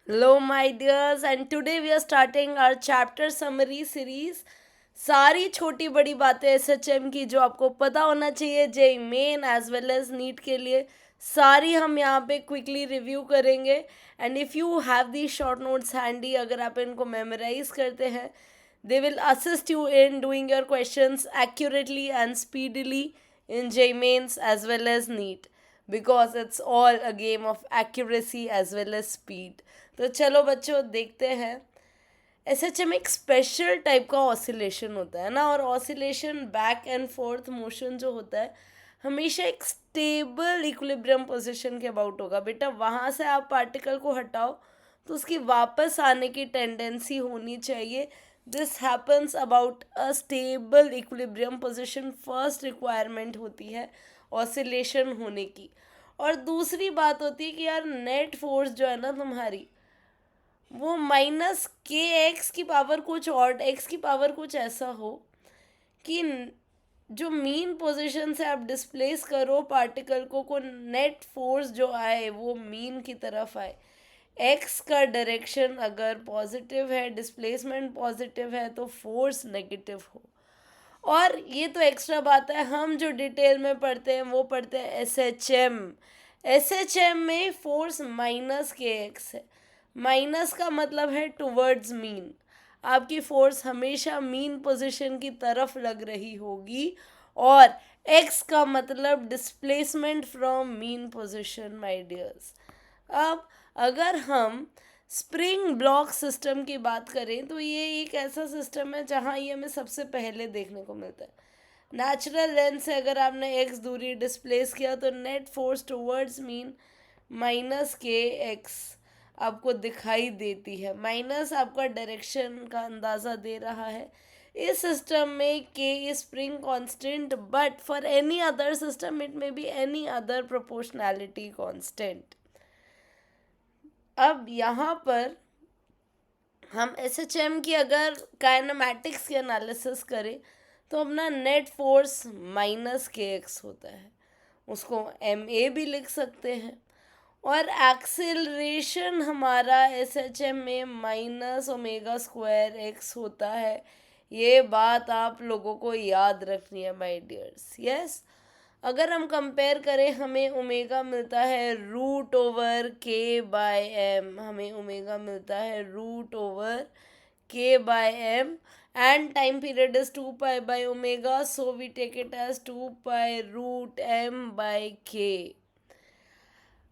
Hello, my dears, and today we are starting our chapter summary series. सारी छोटी बड़ी बातें एसएचएम की जो आपको पता होना चाहिए JEE main as well as NEET के लिए, सारी हम यहाँ पे क्विकली रिव्यू करेंगे. And if you have the short notes handy, अगर आप इनको मेमोराइज करते हैं, they will assist you in doing your questions accurately and speedily in JMains as well as NEET, because it's all a game of accuracy as well as speed. तो चलो बच्चों देखते हैं. एसएचएम एक स्पेशल टाइप का oscillation होता है ना, और oscillation back and fourth motion जो होता है हमेशा एक स्टेबल इक्विलिब्रियम पोजीशन के अबाउट होगा. बेटा वहाँ से आप पार्टिकल को हटाओ तो उसकी वापस आने की टेंडेंसी होनी चाहिए. This happens about a stable equilibrium position. First requirement होती है ऑसिलेशन होने की. और दूसरी बात होती है कि यार नेट फोर्स जो है ना तुम्हारी, वो माइनस के एक्स की पावर कुछ और एक्स की पावर कुछ ऐसा हो कि जो मीन पोजीशन से आप डिस्प्लेस करो पार्टिकल को नेट फोर्स जो आए वो मीन की तरफ आए. एक्स का डायरेक्शन अगर पॉजिटिव है, डिस्प्लेसमेंट पॉजिटिव है, तो फोर्स नेगेटिव हो. और ये तो एक्स्ट्रा बात है, हम जो डिटेल में पढ़ते हैं वो पढ़ते हैं एसएचएम. एसएचएम में फोर्स माइनस के एक्स है. माइनस का मतलब है टुवर्ड्स मीन. आपकी फोर्स हमेशा मीन पोजीशन की तरफ लग रही होगी. और एक्स का मतलब displacement from mean position, my dears. अब अगर हम स्प्रिंग ब्लॉक सिस्टम की बात करें तो ये एक ऐसा सिस्टम है जहाँ ये हमें सबसे पहले देखने को मिलता है. नेचुरल लेंथ से अगर आपने एक्स दूरी डिस्प्लेस किया तो net force towards mean minus के एक्स आपको दिखाई देती है. माइनस आपका डायरेक्शन का अंदाज़ा दे रहा है. इस सिस्टम में के is spring constant, but for any other system it may be any other proportionality constant. अब यहाँ पर हम एसएचएम की अगर काइनेमैटिक्स की एनालिसिस करें तो अपना नेट फोर्स माइनस के एक्स होता है. उसको एम ए भी लिख सकते हैं. और एक्सेलरेशन हमारा एसएचएम में माइनस ओमेगा स्क्वायर एक्स होता है. ये बात आप लोगों को याद रखनी है माय डियर्स. यस, अगर हम कंपेयर करें हमें ओमेगा मिलता है root over k by m. हमें ओमेगा मिलता है root over k by m. And time period is 2 pi by omega, so we take it as 2 pi root m by k.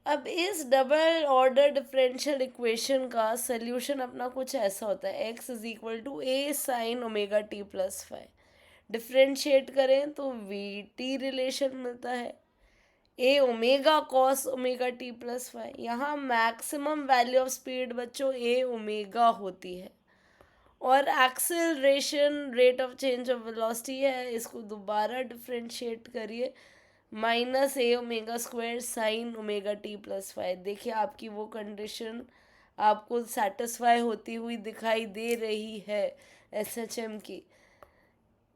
अब इस डबल ऑर्डर डिफरेंशियल इक्वेशन का solution अपना कुछ ऐसा होता है. X is equal to a sine omega t plus five. Differentiate करें तो वी टी रिलेशन मिलता है. A omega cos omega t plus five. यहाँ मैक्सिमम वैल्यू ऑफ स्पीड बच्चों ए ओमेगा होती है. और acceleration rate of change of velocity है. इसको दोबारा डिफ्रेंशिएट करिए. Minus A omega square sine omega t plus five. देखिए आपकी वो कंडीशन आपको सेटिस्फाई होती हुई दिखाई दे रही है एसएचएम की.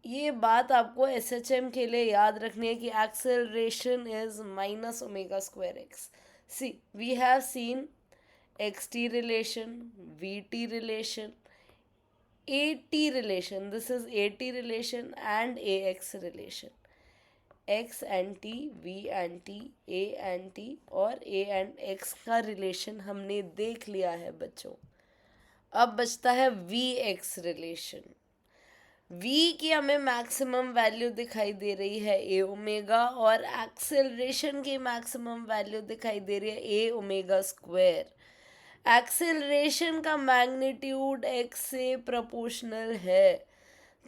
ये बात आपको एसएचएम के लिए याद रखनी है कि acceleration is minus omega square x. See we have seen x t relation, v t relation, a t relation. This is a t relation and a x relation. X and t, v and t, a and t और a and x का relation हमने देख लिया है बच्चों. अब बचता है वी एक्स रिलेशन. वी की हमें मैक्सिमम वैल्यू दिखाई दे रही है ए ओमेगा, और एक्सेलरेशन की मैक्सिमम वैल्यू दिखाई दे रही है ए ओमेगा स्क्वायर. एक्सेलरेशन का मैग्नीट्यूड एक्स से प्रोपोर्शनल है.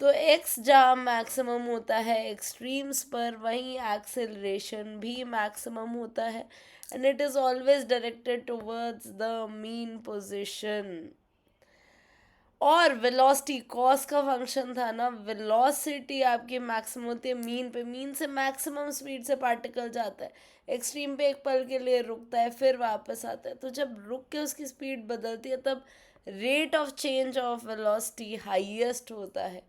तो एक्स जहाँ मैक्सिमम होता है एक्सट्रीम्स पर, वहीं एक्सेलरेशन भी मैक्सिमम होता है. And it is always directed towards the mean position. और वेलोसिटी कॉस का फंक्शन था ना. वेलोसिटी आपकी मैक्सिमम होती है मीन पे. मीन से मैक्सिमम स्पीड से पार्टिकल जाता है, एक्सट्रीम पे एक पल के लिए रुकता है, फिर वापस आता है. तो जब रुक के उसकी स्पीड बदलती है तब rate of change of velocity highest होता है.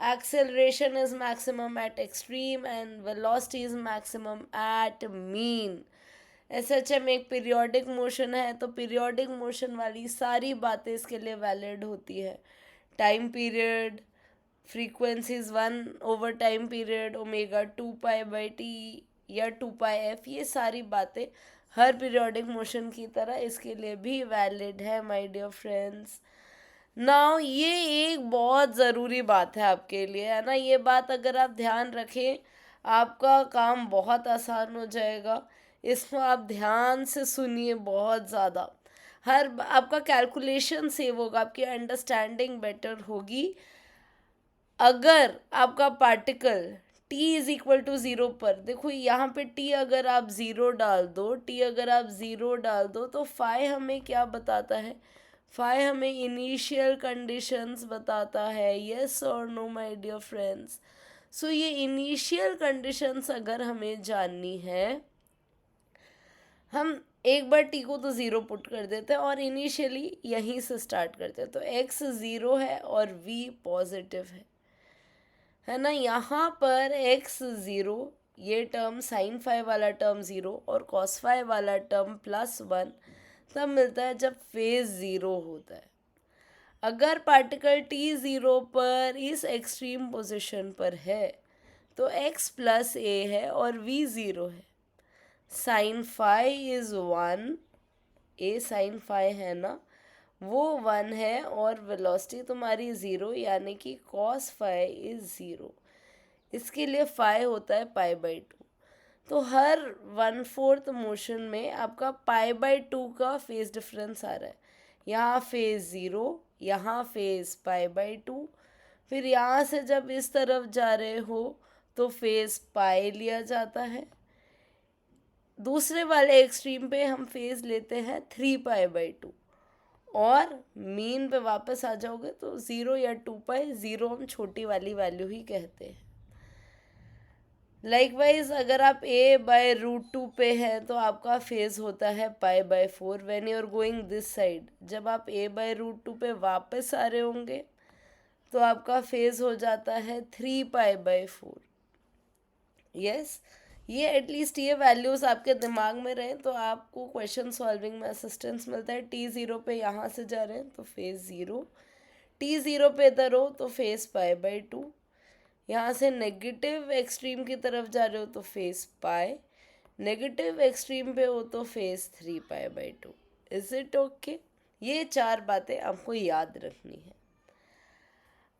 acceleration is maximum at extreme and velocity is maximum at mean. SHM एक पीरियोडिक मोशन है, तो पीरियोडिक मोशन वाली सारी बातें इसके लिए वैलिड होती है। Time period, frequencies 1 time period, omega 2π/t या 2πf, ये सारी बातें हर पीरियोडिक मोशन की तरह इसके लिए भी वैलिड है माय डियर फ्रेंड्स। नाउ ये एक बहुत ज़रूरी बात है आपके लिए, है ना। ये बात अगर आप ध्यान रखें आपका काम बहुत आसान हो जाएगा। इसको आप ध्यान से सुनिए बहुत ज़्यादा। आपका कैलकुलेशन सेव होगा, आपकी अंडरस्टैंडिंग बेटर होगी अगर आपका particle t is equal to 0 पर, देखो यहाँ पे t अगर आप 0 डाल दो, तो फाई हमें क्या बताता है? फाई हमें इनिशियल कंडीशंस बताता है। यस और नो माय डियर फ्रेंड्स? सो ये इनिशियल कंडीशंस अगर हमें जाननी है, हम एक बार t को तो 0 पुट कर देते हैं और इनिशियली यहीं से स्टार्ट करते हैं। तो x 0 है और v पॉजिटिव है ना। यहाँ पर x 0, ये टर्म साइन फाई वाला टर्म 0 और कॉस फाई वाला टर्म +1 तब मिलता है जब फेज 0 होता है। अगर पार्टिकल t 0 पर इस एक्सट्रीम पोजीशन पर है तो x +a है और v 0 है। Sine phi is 1, a sine phi है ना, वो 1 है और वेलोसिटी तुम्हारी 0, यानी कि कॉस फाई इज 0। इसके लिए फाई होता है π/2। तो हर 1/4 मोशन में आपका π/2 का फेज डिफरेंस आ रहा है। यहाँ फेज 0, यहाँ फेज π/2, फिर यहाँ से जब इस तरफ जा रहे हो तो फेज पाई लिया जाता है। दूसरे वाले एक्सट्रीम पे हम फेज लेते हैं 3π/2 और मीन पे वापस आ जाओगे तो 0 या 2π, 0 हम छोटी वाली वैल्यू ही कहते हैं। लाइकवाइज अगर आप a/√2 पे हैं तो आपका फेज होता है π/4 when you are going this side. जब आप a/√2 पे वापस आ रहे होंगे तो आपका फेज हो जाता है 3π/4। यस, ये एटलीस्ट ये वैल्यूज़ आपके दिमाग में रहें तो आपको क्वेश्चन सॉल्विंग में असिस्टेंस मिलता है। t 0 पे यहाँ से जा रहे हैं तो फेज 0, t 0 पे इधर हो तो फेज π/2, यहाँ से नेगेटिव एक्सट्रीम की तरफ जा रहे हो तो फेज पाई, नेगेटिव एक्सट्रीम पे हो तो फेज 3π/2। Is it okay? ये 4 बातें आपको याद रखनी है।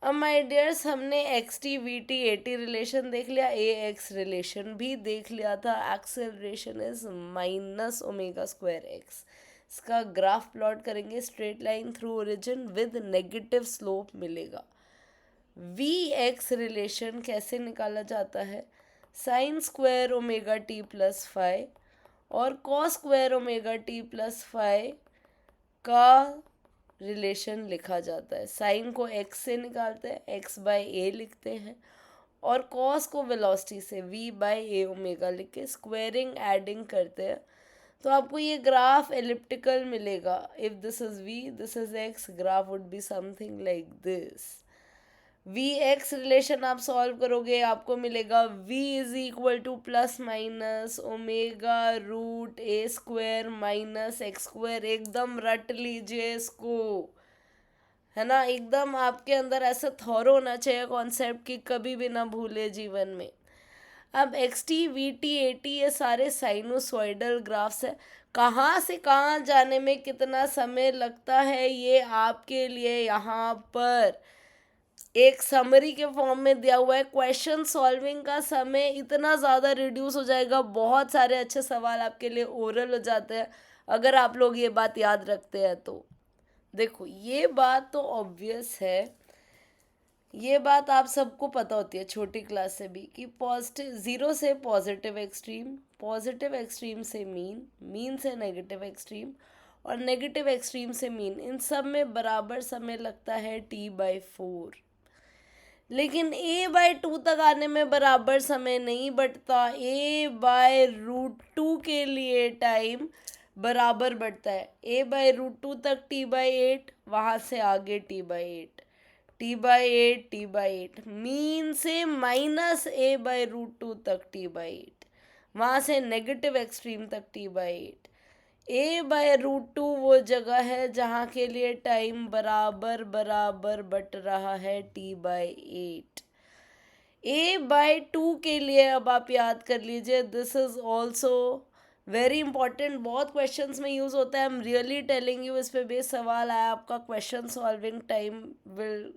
अब माय डियर्स, हमने xt vt at रिलेशन देख लिया, ax रिलेशन भी देख लिया था। Acceleration is -ω²x। इसका ग्राफ प्लॉट करेंगे, straight line through origin with negative slope मिलेगा। vx रिलेशन कैसे निकाला जाता है? sin² ωt + फाई और cos² ωt + फाई का रिलेशन लिखा जाता है। साइन को x से निकालते हैं, x/a लिखते हैं, और कॉस को वेलोसिटी से v/a लिख के स्क्वायरिंग एडिंग करते हैं तो आपको ये ग्राफ एलिप्टिकल मिलेगा। If this is v, this is x, graph would be something like this. vx relation आप सॉल्व करोगे, आपको मिलेगा v is equal to ± ω√a² - x²। एकदम रट लीजिए इसको, है ना। एकदम आपके अंदर ऐसा थॉरो होना चाहिए कॉन्सेप्ट कि कभी भी ना भूले जीवन में। अब xt vt at ये सारे साइनोसॉइडल ग्राफ्स है। कहाँ से कहाँ जाने में कितना समय लगता है ये आपके लिए यहाँ पर एक समरी के फॉर्म में दिया हुआ है। क्वेश्चन सॉल्विंग का समय इतना ज़्यादा रिड्यूस हो जाएगा, बहुत सारे अच्छे सवाल आपके लिए ओरल हो जाते हैं अगर आप लोग ये बात याद रखते हैं तो। देखो, ये बात तो ऑब्वियस है, ये बात आप सबको पता होती है छोटी क्लास से भी कि पॉजिटिव 0 से पॉजिटिव एक्सट्रीम से मीन, मीन से नेगेटिव एक्सट्रीम और नेगेटिव एक्सट्रीम से मीन, इन सब में बराबर समय लगता है t/4। लेकिन a/2 तक आने में बराबर समय नहीं बढ़ता। a/√2 के लिए टाइम बराबर बढ़ता है। a/√2 तक t/8, वहाँ से आगे t/8, t/8, मीन से -a/√2 तक t/8। वहाँ से नेगेटिव एक्सट्रीम तक t/8। a/√2 वो जगह है जहाँ के लिए टाइम बराबर बराबर बट रहा है t/8। a/2 के लिए अब आप याद कर लीजिए, this is also very important, बहुत क्वेश्चंस में यूज होता है। I am really telling you, इस पे बेस सवाल आया आपका, question solving time will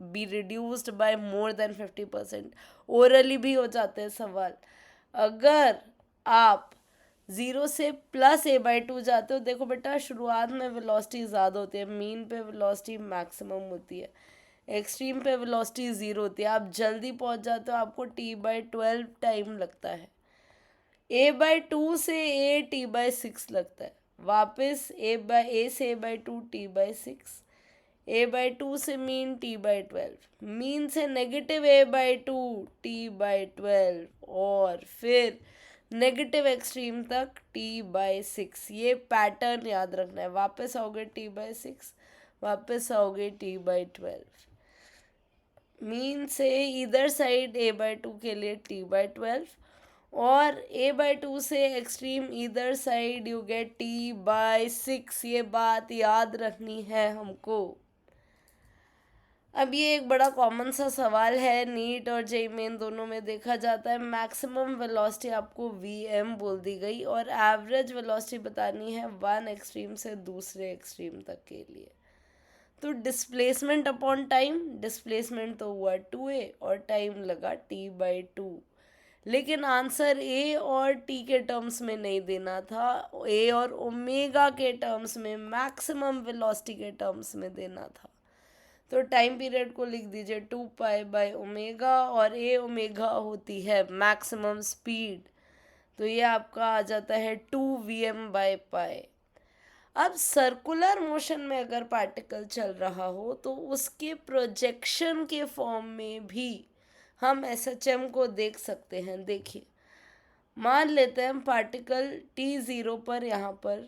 be reduced by more than 50%। Orally भी हो जाते हैं सवाल। अगर आप 0 से +a/2 जाते हो, देखो बेटा शुरुआत में वेलोसिटी ज़्यादा होती है, मीन पे वेलोसिटी मैक्सिमम होती है, एक्सट्रीम पे वेलोसिटी 0 होती है, आप जल्दी पहुंच जाते हो, आपको t/12 टाइम लगता है। a/2 से a t/6 लगता है, वापस a से a/2 t/6, a/2 से मीन t/12, मीन से नेगेटिव a/2 t/12, और फिर नेगेटिव एक्सट्रीम तक t/6। ये पैटर्न याद रखना है, वापस आओगे t/6, वापस आओगे t/12, मीन से इधर साइड a/2 के लिए t/12, और a/2 से एक्सट्रीम इधर साइड यू गेट t/6। ये बात याद रखनी है हमको। अब ये एक बड़ा कॉमन सा सवाल है, नीट और जेईई मेन दोनों में देखा जाता है। मैक्सिमम वेलोसिटी आपको vm बोल दी गई, और एवरेज वेलोसिटी बतानी है वन एक्सट्रीम से दूसरे एक्सट्रीम तक के लिए। तो डिस्प्लेसमेंट अपॉन टाइम, डिस्प्लेसमेंट तो हुआ 2a और टाइम लगा t/2, लेकिन आंसर a और t के टर्म्स में नहीं देना था, a और ओमेगा के टर्म्स में, मैक्सिमम वेलोसिटी के टर्म्स में देना था। तो टाइम पीरियड को लिख दीजिए 2π/ओमेगा, और a ओमेगा होती है मैक्सिमम स्पीड, तो ये आपका आ जाता है 2vm/π। अब सर्कुलर मोशन में अगर पार्टिकल चल रहा हो तो उसके प्रोजेक्शन के फॉर्म में भी हम SHM को देख सकते हैं। देखिए, मान लेते हैं हम पार्टिकल t0 पर यहाँ पर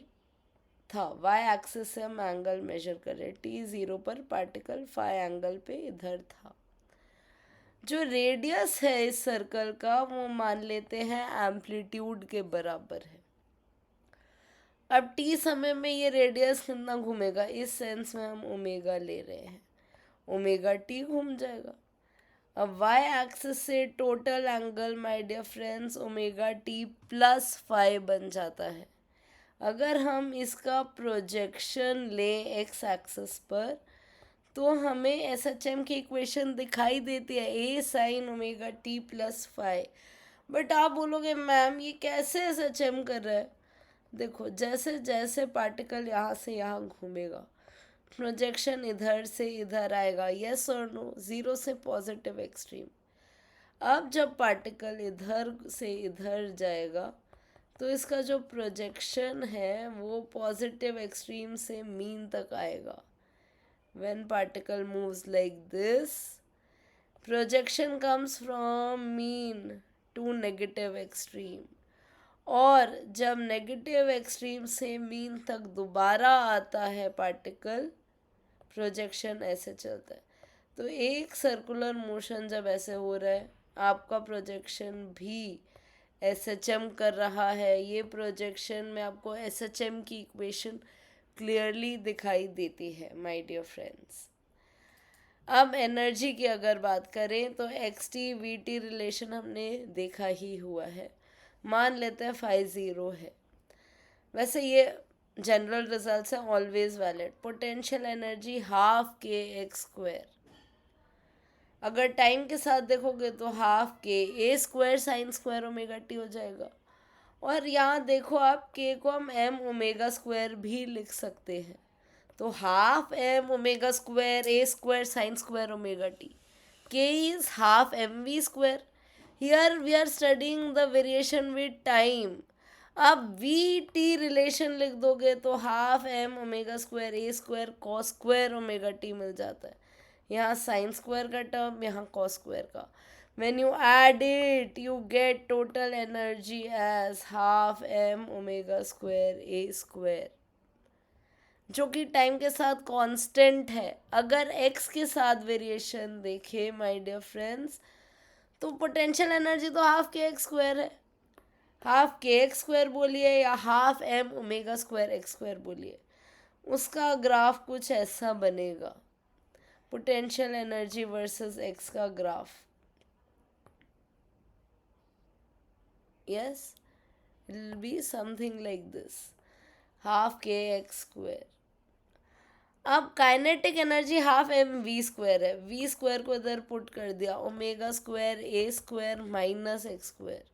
था, y एक्सिस से हम एंगल मेजर कर रहे हैं, t0 पर पार्टिकल फाई एंगल पे इधर था। जो रेडियस है इस सर्कल का वो मान लेते हैं एम्पलीट्यूड के बराबर है। अब t समय में ये रेडियस कितना घूमेगा, इस सेंस में हम ओमेगा ले रहे हैं, ओमेगा t घूम जाएगा। अब y एक्सिस से total angle my dear friends omega t plus phi बन जाता है। अगर हम इसका प्रोजेक्शन लें x एक्सिस पर तो हमें SHM की इक्वेशन दिखाई देती है, a sine omega t plus phi. But आप बोलोगे मैम ये कैसे SHM कर रहा है? देखो, जैसे जैसे पार्टिकल यहाँ से यहाँ घूमेगा, प्रोजेक्शन इधर से इधर आएगा, यस और नो, 0 से पॉजिटिव एक्सट्रीम। अब जब पार्टिकल इधर से इधर जाएगा तो इसका जो प्रोजेक्शन है वो पॉजिटिव एक्सट्रीम से मीन तक आएगा। When particle moves like this, projection comes from mean to negative extreme, और जब नेगेटिव एक्सट्रीम से मीन तक दोबारा आता है पार्टिकल, प्रोजेक्शन ऐसे चलता है। तो एक सर्कुलर मोशन जब ऐसे हो रहा है, आपका प्रोजेक्शन भी SHM कर रहा है। ये प्रोजेक्शन में आपको SHM की इक्वेशन क्लियरली दिखाई देती है माय डियर फ्रेंड्स। अब एनर्जी की अगर बात करें तो XT/VT रिलेशन हमने देखा ही हुआ है। मान लेते हैं फाई 0 है, वैसे ये जनरल रिजल्ट है, always valid. Potential energy ½ kx², अगर टाइम के साथ देखोगे तो ½ k a² sin² हो जाएगा। और यहाँ देखो आप k को हम m⍵² भी लिख सकते हैं, तो ½ m⍵² a² sin²ωt, k is ½ mv²। Here we are studying the variation with time। अब VT रिलेशन लिख दोगे तो ½ m⍵² a²cos² मिल जाता है। यहाँ sin² का टर्म, यहाँ cos² का, when you add it you get total energy as ½ m⍵² a², जो कि टाइम के साथ कांस्टेंट है। अगर x के साथ वेरिएशन देखें माय डियर फ्रेंड्स, तो पोटेंशियल एनर्जी तो ½ kx² है, हाफ के एक्स स्क्वायर बोलिए या half m omega square x square बोलिए, उसका ग्राफ कुछ ऐसा बनेगा, पोटेंशियल एनर्जी वर्सेस एक्स का graph. Yes, it will be something like this, half k x square. अब kinetic energy half m v square है, वी स्क्वायर को इधर पुट कर दिया, omega square a square minus x square.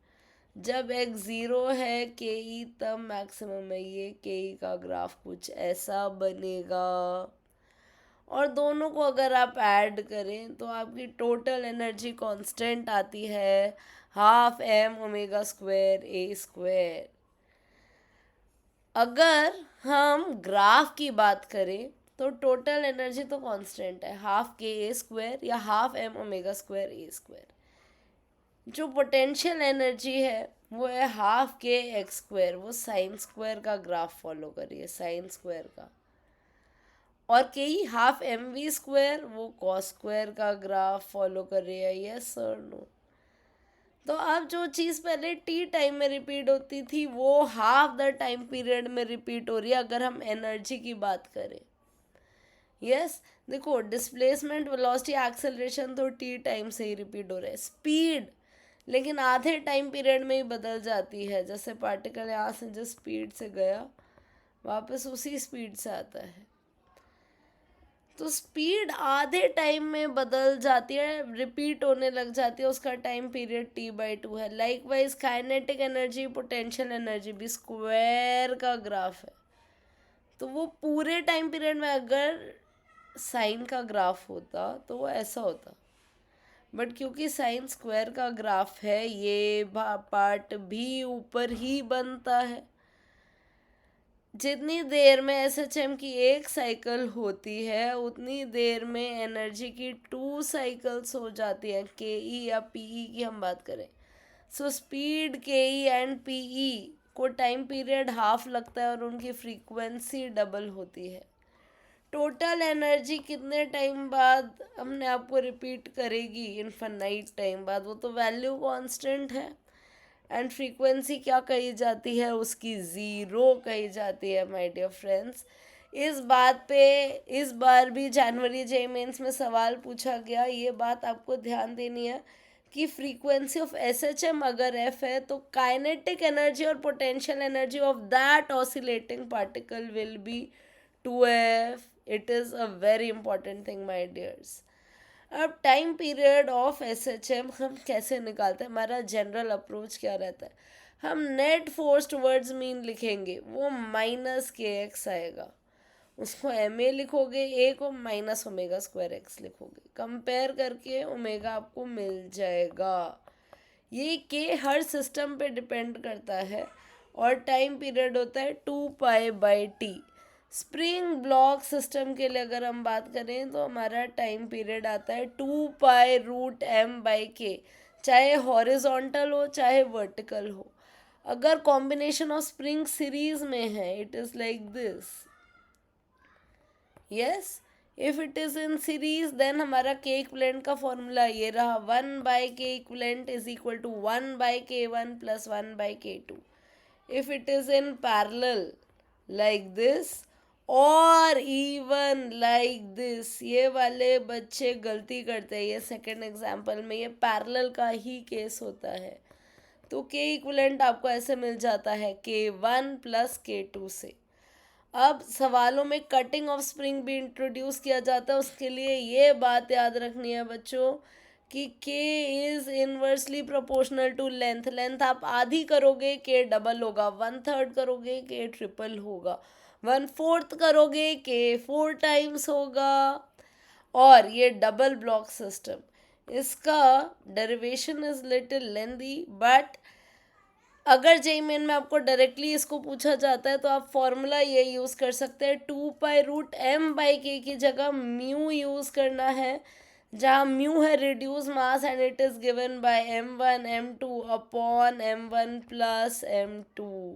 जब x zero है K ई तब maximum है, ये के ई का ग्राफ कुछ ऐसा बनेगा. और दोनों को अगर आप ऐड करें तो आपकी टोटल एनर्जी कांस्टेंट आती है half m omega square a square. अगर हम ग्राफ की बात करें तो टोटल एनर्जी तो कांस्टेंट है, हाफ के ए स्क्वायर या half m omega square a square. जो पोटेंशियल एनर्जी है वो है हाफ के एक्स स्क्वायर, वो साइन स्क्वायर का ग्राफ फॉलो करिए, साइन स्क्वायर का. और के ही हाफ एम वी स्क्वायर वो कॉस स्क्वायर का ग्राफ फॉलो कर रही है. यस और नो. तो अब जो चीज़ पहले टी टाइम में रिपीट होती थी वो हाफ द टाइम पीरियड में रिपीट हो रही है अगर हम एनर्जी की बात करें. यस, देखो डिस्प्लेसमेंट वेलोसिटी एक्सेलरेशन तो टी टाइम से ही रिपीट हो रहा है. स्पीड लेकिन आधे टाइम पीरियड में ही बदल जाती है, जैसे पार्टिकल यहाँ से जिस स्पीड से गया वापस उसी स्पीड से आता है. तो स्पीड आधे टाइम में बदल जाती है, रिपीट होने लग जाती है, उसका टाइम पीरियड t/2 है. Like wise kinetic energy potential energy भी स्क्वायर का ग्राफ है. तो वो पूरे टाइम पीरियड में अगर साइन का ग्राफ होता तो वो ऐसा होता, बट क्योंकि साइन स्क्वायर का ग्राफ है ये पार्ट भी ऊपर ही बनता है. जितनी देर में एसएचएम की एक साइकिल होती है उतनी देर में एनर्जी की 2 साइकिल्स हो जाती हैं, के ई या पीई की हम बात करें. सो स्पीड के ई एंड पीई को टाइम पीरियड हाफ लगता है और उनकी फ्रीक्वेंसी डबल होती है. टोटल एनर्जी कितने टाइम बाद अपने आप को रिपीट करेगी, इनफाइनाइट टाइम बाद, वो तो वैल्यू कांस्टेंट है. एंड फ्रीक्वेंसी क्या कही जाती है, उसकी ज़ीरो कही जाती है माय डियर फ्रेंड्स. इस बात पे इस बार भी जनवरी जे मेंस में सवाल पूछा गया, ये बात आपको ध्यान देनी है कि फ्रीक्वेंसी ऑफ एसएचएम अगर एफ है तो काइनेटिक एनर्जी और potential energy of that oscillating particle will be 2f. It is a very important thing my dears. अब टाइम पीरियड ऑफ एसएचएम हम कैसे निकालते हैं, हमारा जनरल अप्रोच क्या रहता है. हम नेट फोर्स टुवर्ड्स मीन लिखेंगे, वो माइनस के एक्स आएगा, उसको एम ए लिखोगे, ए को माइनस ओमेगा स्क्वायर एक्स लिखोगे, कंपेयर करके ओमेगा आपको मिल जाएगा. ये के हर सिस्टम पे डिपेंड करता है और टाइम पीरियड होता है 2π/t. स्प्रिंग ब्लॉक सिस्टम के लिए अगर हम बात करें तो हमारा टाइम पीरियड आता है 2π√m/k, चाहे हॉरिजॉन्टल हो चाहे वर्टिकल हो. अगर कॉम्बिनेशन ऑफ स्प्रिंग सीरीज में है it is like this. Yes, if it is in series then हमारा के इक्विवेलेंट का फॉर्मूला ये रहा, 1/k equivalent is equal to 1/k1 + 1/k2. If it is in parallel like this और even like this, ये वाले बच्चे गलती करते हैं. ये सेकंड एग्जाम्पल में ये पैरेलल का ही केस होता है. तो के इक्विवेलेंट आपको ऐसे मिल जाता है k1 + k2 से. अब सवालों में कटिंग ऑफ स्प्रिंग भी इंट्रोड्यूस किया जाता है, उसके लिए ये बात याद रखनी है बच्चों कि k is inversely proportional to length. Length आप आधी करोगे k डबल होगा, 1/3 करोगे k ट्रिपल होगा, 1/4 करोगे के 4 टाइम्स होगा. और ये डबल ब्लॉक सिस्टम, इसका derivation is little lengthy, but अगर जेई मेन में आपको डायरेक्टली इसको पूछा जाता है तो आप फॉर्मूला ये यूज़ कर सकते हैं, 2π√m/k की जगह म्यू यूज़ करना है, जहाँ म्यू है reduce mass and it is given by m1 m2 upon m1 + m2.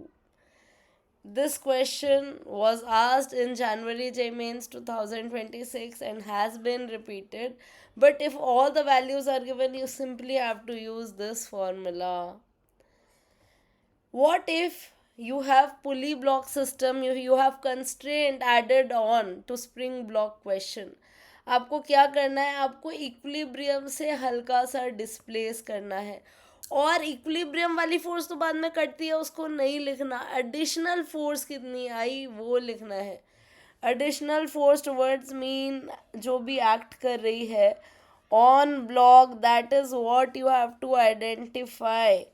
This question was asked in January J Mains 2026 and has been repeated. But if all the values are given, you simply have to use this formula. what if you have pulley block system, you have constraint added on to spring block question. आपको क्या करना है, आपको equilibrium से हल्का सा displace करना है, और इक्विलिब्रियम वाली फोर्स तो बाद में कटती है, उसको नहीं लिखना, एडिशनल फोर्स कितनी आई वो लिखना है. एडिशनल फोर्स वर्ड्स मीन जो भी एक्ट कर रही है on block, that is what you have to identify.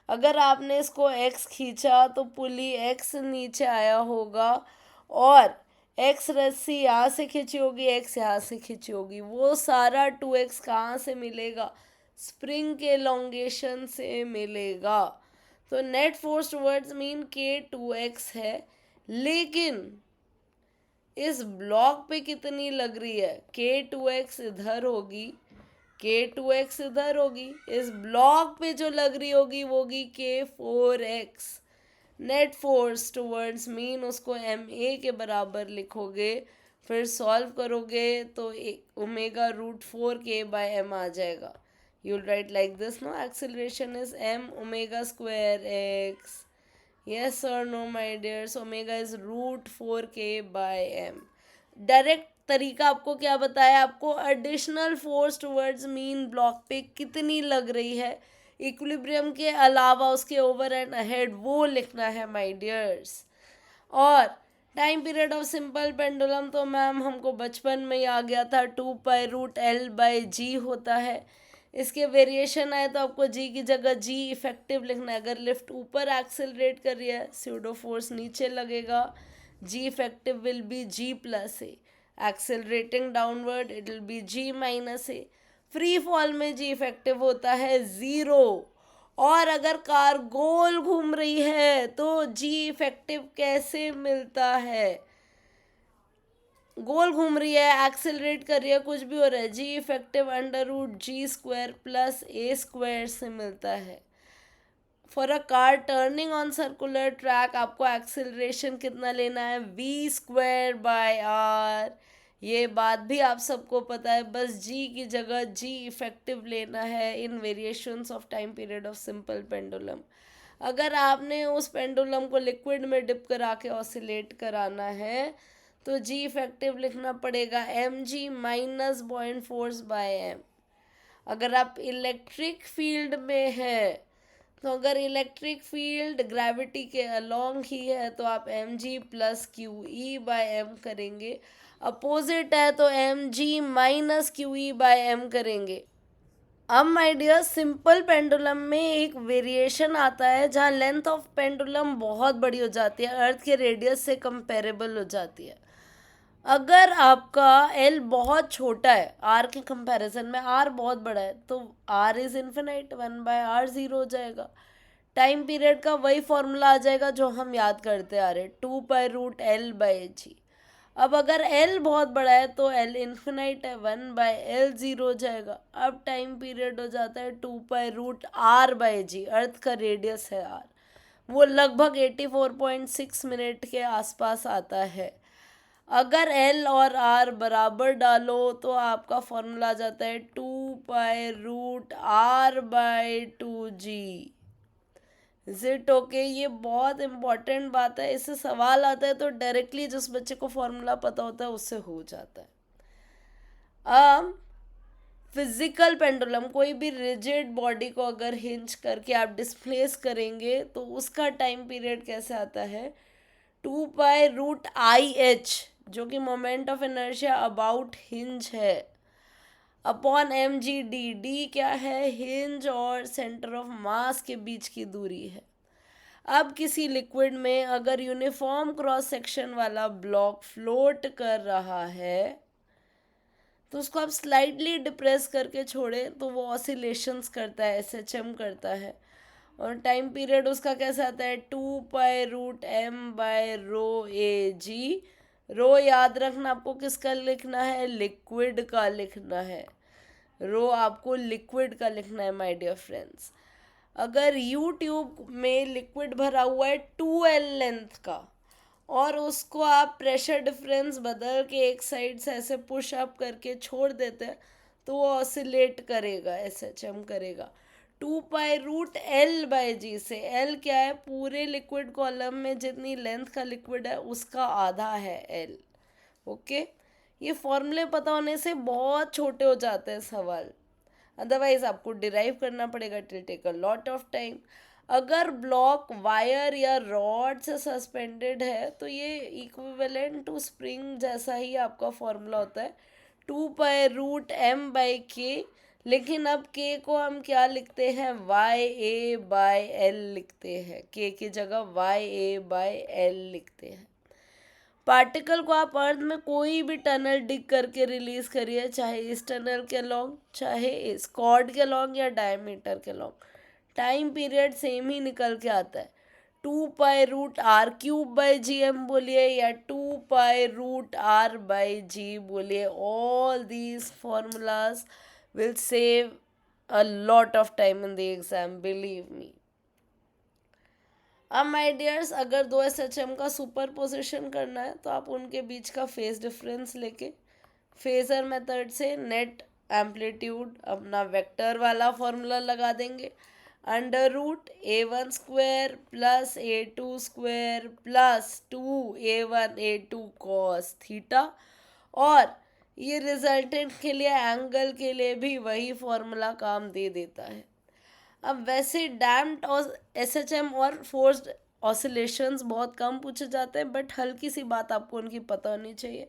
अगर आपने इसको x खींचा तो पुली x नीचे आया होगा, और x रस्सी यहाँ से खींची होगी, x यहाँ से खींची होगी, वो सारा 2x कहाँ से मिलेगा, स्प्रिंग के एलोंगेशन से मिलेगा. तो net force towards mean k2x है, लेकिन इस ब्लॉक पे कितनी लग रही है, k2x इधर होगी, k2x इधर होगी, इस ब्लॉक पे जो लग रही होगी वो होगी k4x. Net force towards mean उसको ma के बराबर लिखोगे, फिर सॉल्व करोगे तो ओमेगा रूट 4k/m आ जाएगा. You will write like this, no, acceleration is m omega square x. Yes or no, my dears? Omega is root 4k/m. Direct तरीका आपको क्या बताया, आपको additional force towards mean block पे कितनी लग रही है, इक्विलिब्रियम के अलावा उसके ओवर एंड अहेड, वो लिखना है माय डियर्स. और time period of simple pendulum तो मैम हमको बचपन में ही आ गया था, 2π√L/g होता है. इसके वेरिएशन आए तो आपको जी की जगह जी इफेक्टिव लिखना है. अगर लिफ्ट ऊपर एक्सेलरेट कर रही है, स्यूडो फोर्स नीचे लगेगा, g effective will be g+a. Accelerating downward it will be g-a. Free fall में जी इफेक्टिव होता है 0, और अगर कार गोल घूम रही है तो जी इफेक्टिव कैसे मिलता है, गोल घूम रही है, एक्सेलरेट कर रही है, कुछ भी हो रहा है, जी इफेक्टिव √g² + a² से मिलता है. For a car turning on circular track आपको एक्सेलरेशन कितना लेना है, v²/r. ये बात भी आप सबको पता है, बस जी की जगह जी इफेक्टिव लेना है in variations of time period of simple pendulum. अगर आपने उस पेंडुलम को लिक्विड में डिप करा के ऑसिलेट कराना है तो जी इफेक्टिव लिखना पड़ेगा mg minus बॉइंट force by m. अगर आप इलेक्ट्रिक फील्ड में है तो अगर इलेक्ट्रिक फील्ड ग्रेविटी के अलोंग ही है तो आप mg + QE/m करेंगे, अपोजिट है तो mg माइनस QE/m करेंगे. अब माय डियर, सिंपल पेंडुलम में एक वेरिएशन आता है जहाँ लेंथ ऑफ पेंडुलम बहुत बड़ी हो जाती है, अर्थ के रेडियस से कंपेरेबल हो जाती है. अगर आपका L बहुत छोटा है R के कंपैरिजन में, R बहुत बड़ा है, तो R इज़ इन्फिनाइट, 1/r 0 हो जाएगा. टाइम पीरियड का वही फॉर्मूला आ जाएगा जो हम याद करते आ रहे, 2π√L/g. अब अगर L बहुत बड़ा है तो L इन्फिनाइट है, 1/L 0 हो जाएगा. अब टाइम पीरियड हो जाता है 2π√r/g, अर्थ का रेडियस है R, वो लगभग 84.6 मिनट के आसपास आता है. अगर L और R बराबर डालो तो आपका फॉर्मूला आ जाता है 2π√r/2g. Is it okay? ये बहुत इम्पॉर्टेंट बात है, इससे सवाल आता है तो डायरेक्टली जिस बच्चे को फॉर्मूला पता होता है उससे हो जाता है. अब फिजिकल पेंडुलम, कोई भी रिजिड बॉडी को अगर हिंज करके आप डिस्प्लेस करेंगे तो उसका टाइम पीरियड कैसे आता है, 2π√IH, जो कि moment of inertia about hinge है, अपॉन mg/d. d क्या है, हिंज और सेंटर ऑफ मास के बीच की दूरी है. अब किसी लिक्विड में अगर यूनिफॉर्म क्रॉस सेक्शन वाला ब्लॉक फ्लोट कर रहा है तो उसको आप स्लाइडली डिप्रेस करके छोड़े तो वो ऑसिलेशंस करता है, SHM करता है, और टाइम पीरियड उसका कैसा आता है, 2π√m/ρAg. रो याद रखना आपको किसका लिखना है, लिक्विड का लिखना है. रो आपको लिक्विड का लिखना है माय डियर फ्रेंड्स. अगर यू ट्यूब में लिक्विड भरा हुआ है 2L लेंथ का और उसको आप प्रेशर डिफरेंस बदल के एक साइड से ऐसे पुश अप करके छोड़ देते हैं तो वो ऑसिलेट करेगा, SHM करेगा. 2 पाई रूट L/G से, L क्या है, पूरे लिक्विड कॉलम में जितनी लेंथ का लिक्विड है उसका आधा है L। ओके, ये फॉर्मूले पता होने से बहुत छोटे हो जाते हैं सवाल, अदरवाइज आपको डिराइव करना पड़ेगा, it will take a lot of time. अगर ब्लॉक वायर या रॉड से सस्पेंडेड है तो ये इक्विवेलेंट टू स्प्रिंग जैसा ही आपका फॉर्मूला होता है, 2 पाई रूट M/K। लेकिन अब K को हम क्या लिखते हैं, YA/L लिखते हैं, K की जगह YA/L लिखते हैं। पार्टिकल को आप अर्थ में कोई भी टनल डिग करके रिलीज करिए, चाहे इस टनल के लॉन्ग, चाहे इस कॉर्ड के लॉन्ग या डायमीटर के लॉन्ग, टाइम पीरियड सेम ही निकल के आता है। 2 पाई रूट R³/GM बोलिए या 2 पाई रूट R/G बोलिए, all these formulas will save a lot of time in the exam, believe me. अब माय डियर्स, अगर दो SHM का सुपर पोजिशन करना है तो आप उनके बीच का फेज डिफरेंस लेके फेजर मेथड से नेट एम्पलीट्यूड अपना वेक्टर वाला फॉर्मूला लगा देंगे, √A1² plus A2² plus 2A1A2 cos theta, और ये रिजल्टेंट के लिए एंगल के लिए भी वही फॉर्मूला काम दे देता है। अब वैसे डैम्प्ड और SHM और फोर्स्ड ऑसिलेशंस बहुत कम पूछे जाते हैं, बट हल्की सी बात आपको उनकी पता होनी चाहिए।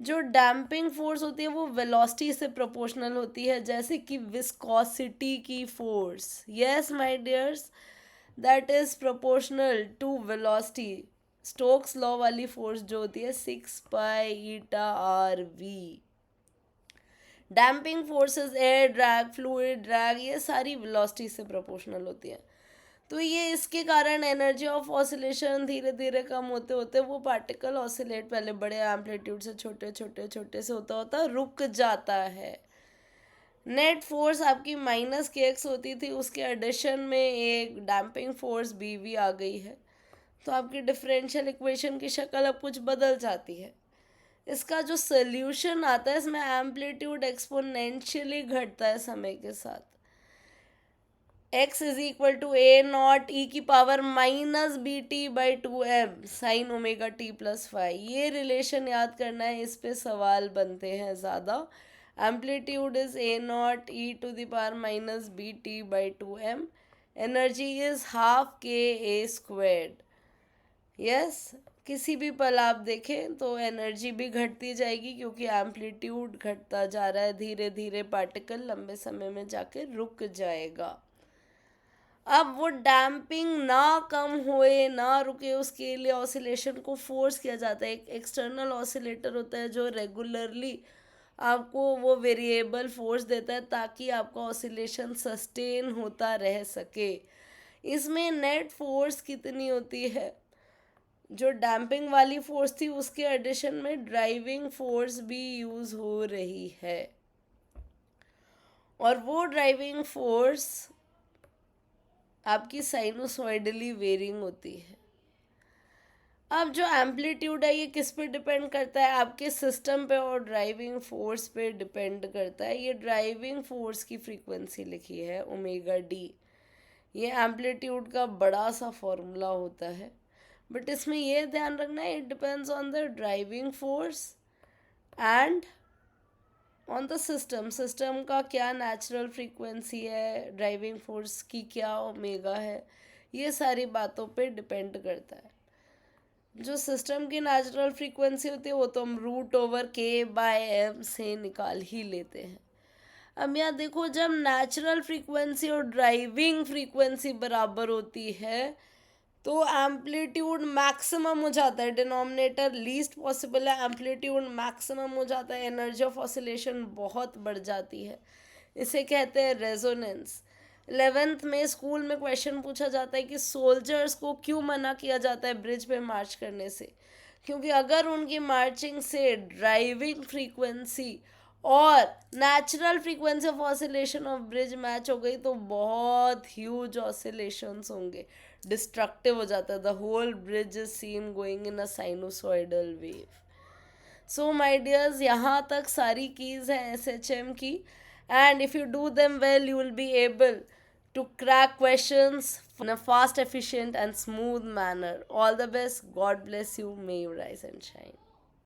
जो डैम्पिंग फोर्स होती है वो वेलोसिटी से प्रोपोर्शनल होती है, जैसे कि विस्कोसिटी की force. Yes my dears, that is proportional to velocity. Stokes law वाली फोर्स जो होती है 6π∗RV। Damping forces, air drag, fluid drag, ये सारी वेलोसिटी से प्रोपोर्शनल होती है। तो ये इसके कारण एनर्जी ऑफ ऑसिलेशन धीरे धीरे कम होते होते वो पार्टिकल ऑसिलेट पहले बड़े एम्पलीट्यूड से छोटे छोटे छोटे से होता होता रुक जाता है। नेट फोर्स आपकी -kx होती थी, उसके एडिशन में एक डैम्पिंग फोर्स BV आ गई है, तो आपकी डिफरेंशियल इक्वेशन की शक्ल अब कुछ बदल जाती है। इसका जो सोल्यूशन आता है, इसमें एम्पलीट्यूड एक्सपोनेंशियली घटता है समय के साथ। x is equal to A0e⁻bt/2m sine omega t plus phi. ये रिलेशन याद करना है, इस पे सवाल बनते हैं ज़्यादा। Amplitude is A0e⁻bt/2m, energy is ½ kA²। Yes, किसी भी पल आप देखें तो एनर्जी भी घटती जाएगी, क्योंकि एम्पलीट्यूड घटता जा रहा है, धीरे धीरे पार्टिकल लंबे समय में जाके रुक जाएगा। अब वो डैम्पिंग ना कम होए ना रुके, उसके लिए ऑसिलेशन को फोर्स किया जाता है। एक एक्सटर्नल ऑसिलेटर होता है जो रेगुलरली आपको वो वेरिएबल फोर्स देता है ताकि आपका ऑसिलेशन सस्टेन होता रह सके। इसमें नेट फोर्स कितनी होती है, जो डैम्पिंग वाली फोर्स थी उसके एडिशन में ड्राइविंग फोर्स भी यूज हो रही है, और वो ड्राइविंग फोर्स आपकी साइनोसॉइडली वेरिंग होती है। अब जो एम्पलीट्यूड है ये किस पे डिपेंड करता है, आपके सिस्टम पे और ड्राइविंग फोर्स पे डिपेंड करता है। ये ड्राइविंग फोर्स की फ्रीक्वेंसी लिखी है ω/d। ये एम्पलीट्यूड का बड़ा सा फॉर्मूला होता है, बट इसमें ये ध्यान रखना है, it depends on the driving force and on the system का क्या नेचुरल फ्रीक्वेंसी है, ड्राइविंग फोर्स की क्या ओमेगा है, ये सारी बातों पे डिपेंड करता है। जो सिस्टम की नेचुरल फ्रीक्वेंसी होती है वो तो हम √K/m से निकाल ही लेते हैं। अब यहाँ देखो, जब नेचुरल फ्रीक्वेंसी और ड्राइविंग फ्रीक्वेंसी बराबर होती है तो एम्पलीट्यूड मैक्सिमम हो जाता है, डिनोमिनेटर लीस्ट पॉसिबल है, एम्पलीट्यूड मैक्सिमम हो जाता है, एनर्जी ऑफ ऑसिलेशन बहुत बढ़ जाती है। इसे कहते हैं रेजोनेंस। 11th में स्कूल में क्वेश्चन पूछा जाता है कि सोल्जर्स को क्यों मना किया जाता है ब्रिज पे मार्च करने से, क्योंकि अगर उनकी मार्चिंग से ड्राइविंग फ्रीक्वेंसी और natural frequency of oscillation of bridge match हो गई तो बहुत ह्यूज ऑसिलेशंस होंगे, डिस्ट्रक्टिव हो जाता है, the whole bridge is seen going in a sinusoidal wave. So my dears, यहाँ तक सारी कीज हैं SHM की, and if you do them well you will be able to crack questions in a fast, efficient, and smooth manner. All the best. God bless you. May you rise and shine.